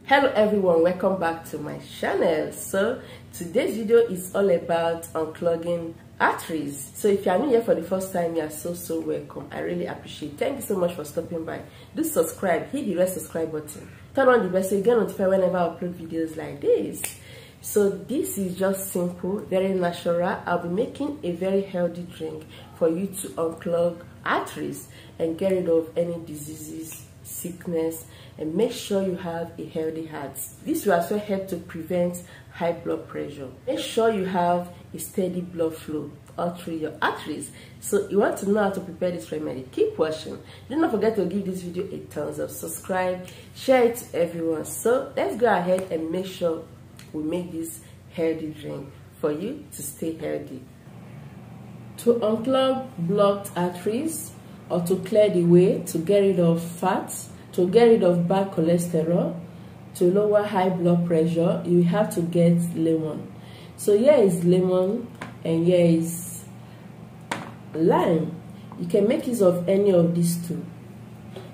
Hello everyone, welcome back to my channel. So today's video is all about unclogging arteries. So if you are new here for the first time, you are so welcome. I really appreciate it. Thank you so much for stopping by. Do subscribe, hit the red subscribe button, turn on the bell so you get notified whenever I upload videos like this. So this is just simple, very natural. I'll be making a very healthy drink for you to unclog arteries and get rid of any diseases, sickness, and make sure you have a healthy heart. This will also help to prevent high blood pressure. Make sure you have a steady blood flow all through your arteries. So you want to know how to prepare this remedy. Keep watching. Do not forget to give this video a thumbs up, subscribe, share it to everyone. So let's go ahead and make sure we make this healthy drink for you to stay healthy. To unclog blocked arteries, or to clear the way, to get rid of fat, to get rid of bad cholesterol, to lower high blood pressure, you have to get lemon. So here is lemon and here is lime. You can make use of any of these two.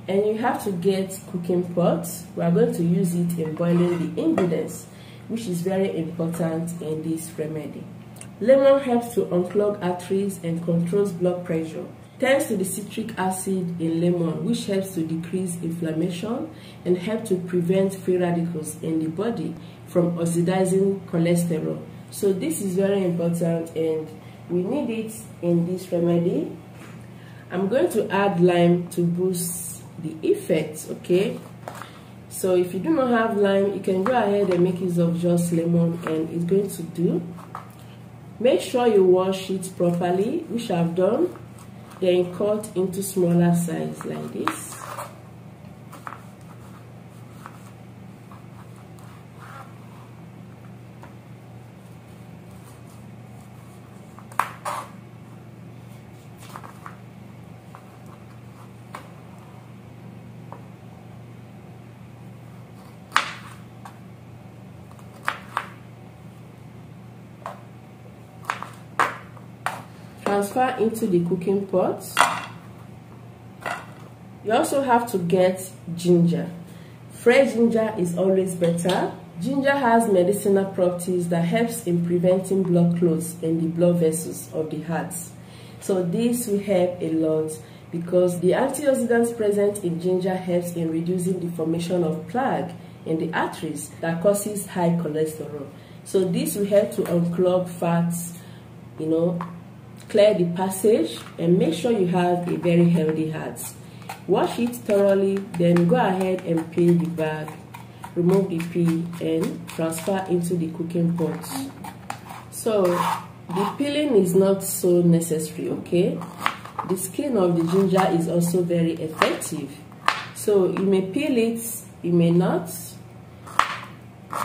And you have to get cooking pots. We are going to use it in boiling the ingredients, which is very important in this remedy. Lemon helps to unclog arteries and controls blood pressure. Thanks to the citric acid in lemon, which helps to decrease inflammation and help to prevent free radicals in the body from oxidizing cholesterol. So this is very important and we need it in this remedy. I'm going to add lime to boost the effect, okay? So if you do not have lime, you can go ahead and make use of just lemon and it's going to do. Make sure you wash it properly, which I've done. Then cut into smaller size like this. Transfer into the cooking pot. You also have to get ginger. Fresh ginger is always better. Ginger has medicinal properties that helps in preventing blood clots in the blood vessels of the heart. So this will help a lot because the antioxidants present in ginger helps in reducing the formation of plaque in the arteries that causes high cholesterol. So this will help to unclog fats, clear the passage, and make sure you have a very healthy heart. Wash it thoroughly, then go ahead and peel the bag, remove the peel and transfer into the cooking pot. So the peeling is not so necessary, okay? The skin of the ginger is also very effective. So you may peel it, you may not.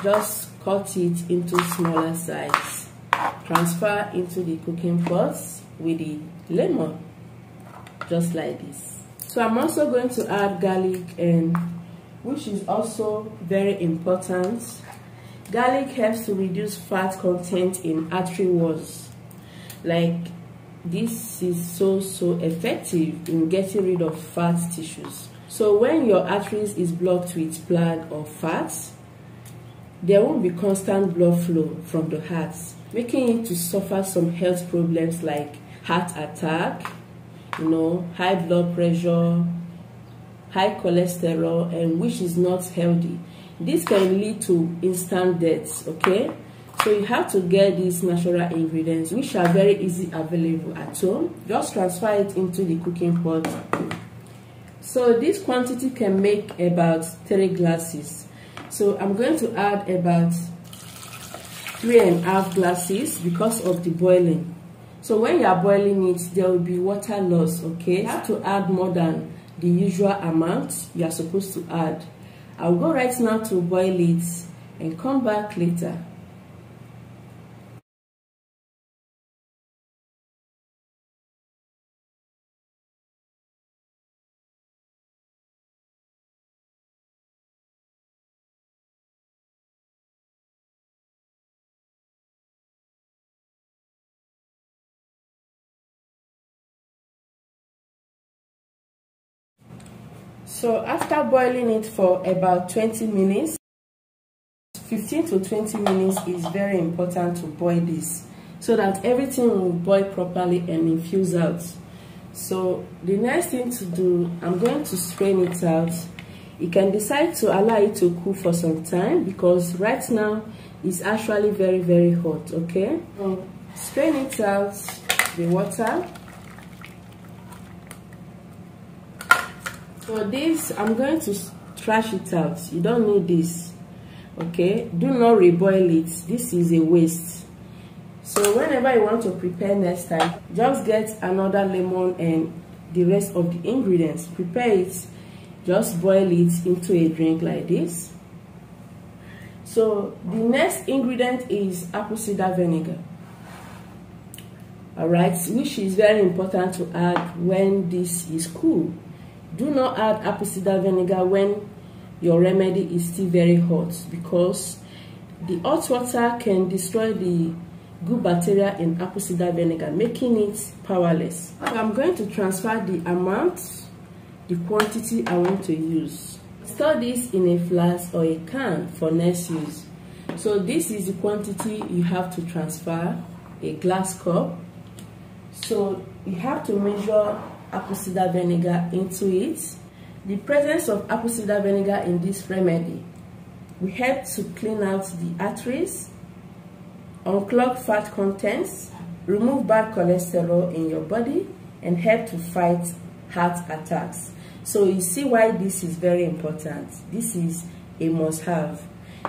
Just cut it into smaller size. Transfer into the cooking pot with the lemon, just like this. So I'm also going to add garlic, and which is also very important. Garlic helps to reduce fat content in artery walls. Like this is so effective in getting rid of fat tissues. So when your arteries is blocked with plaque or fat, there won't be constant blood flow from the heart, making it to suffer some health problems like heart attack, high blood pressure, high cholesterol, and which is not healthy. This can lead to instant deaths, okay? So you have to get these natural ingredients, which are very easy available at home. Just transfer it into the cooking pot. So this quantity can make about 3 glasses. So I'm going to add about 3.5 glasses because of the boiling. So when you are boiling it, there will be water loss, okay? You have to add more than the usual amount you are supposed to add. I'll go right now to boil it and come back later. So after boiling it for about 20 minutes, 15 to 20 minutes is very important to boil this, so that everything will boil properly and infuse out. So the next thing to do, I'm going to strain it out. You can decide to allow it to cool for some time, because right now it's actually very hot. Okay, strain it out, the water. For this, I'm going to trash it out. You don't need this. Okay, do not reboil it. This is a waste. So whenever you want to prepare next time, just get another lemon and the rest of the ingredients, prepare it, just boil it into a drink like this. So the next ingredient is apple cider vinegar, alright, which is very important to add when this is cool. Do not add apple cider vinegar when your remedy is still very hot, because the hot water can destroy the good bacteria in apple cider vinegar, making it powerless. I'm going to transfer the amount, the quantity I want to use. Store this in a flask or a can for next use. So this is the quantity you have to transfer, a glass cup. So you have to measure apple cider vinegar into it. The presence of apple cider vinegar in this remedy will help to clean out the arteries, unclog fat contents, remove bad cholesterol in your body, and help to fight heart attacks. So you see why this is very important. This is a must-have.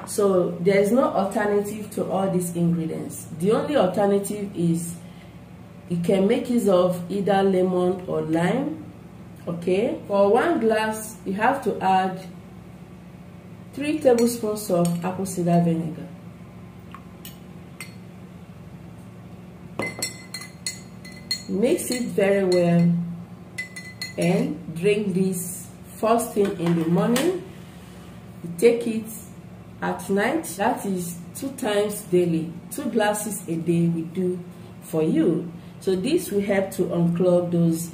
So there is no alternative to all these ingredients. The only alternative is you can make use of either lemon or lime. Okay, for 1 glass you have to add 3 tablespoons of apple cider vinegar. Mix it very well and drink this first thing in the morning. You take it at night. That is 2 times daily. 2 glasses a day will do for you. So this will help to unclog those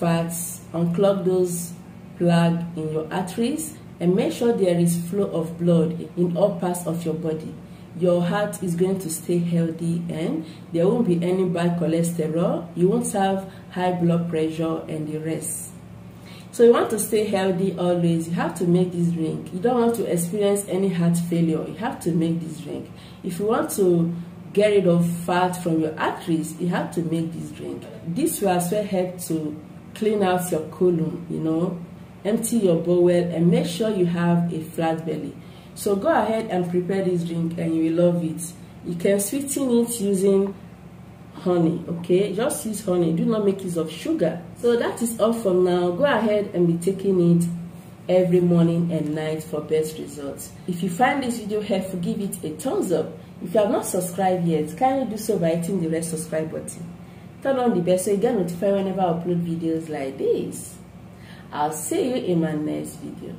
fats, unclog those plaque in your arteries, and make sure there is flow of blood in all parts of your body. Your heart is going to stay healthy and there won't be any bad cholesterol. You won't have high blood pressure and the rest. So you want to stay healthy always, you have to make this drink. You don't want to experience any heart failure, you have to make this drink. If you want to get rid of fat from your arteries, you have to make this drink. This will as well help to clean out your colon, you know, empty your bowel, and make sure you have a flat belly. So go ahead and prepare this drink and you will love it. You can sweeten it using honey, okay? Just use honey, do not make use of sugar. So that is all for now. Go ahead and be taking it every morning and night for best results. If you find this video helpful, give it a thumbs up. If you have not subscribed yet, kindly do so by hitting the red subscribe button. Turn on the bell so you get notified whenever I upload videos like this. I'll see you in my next video.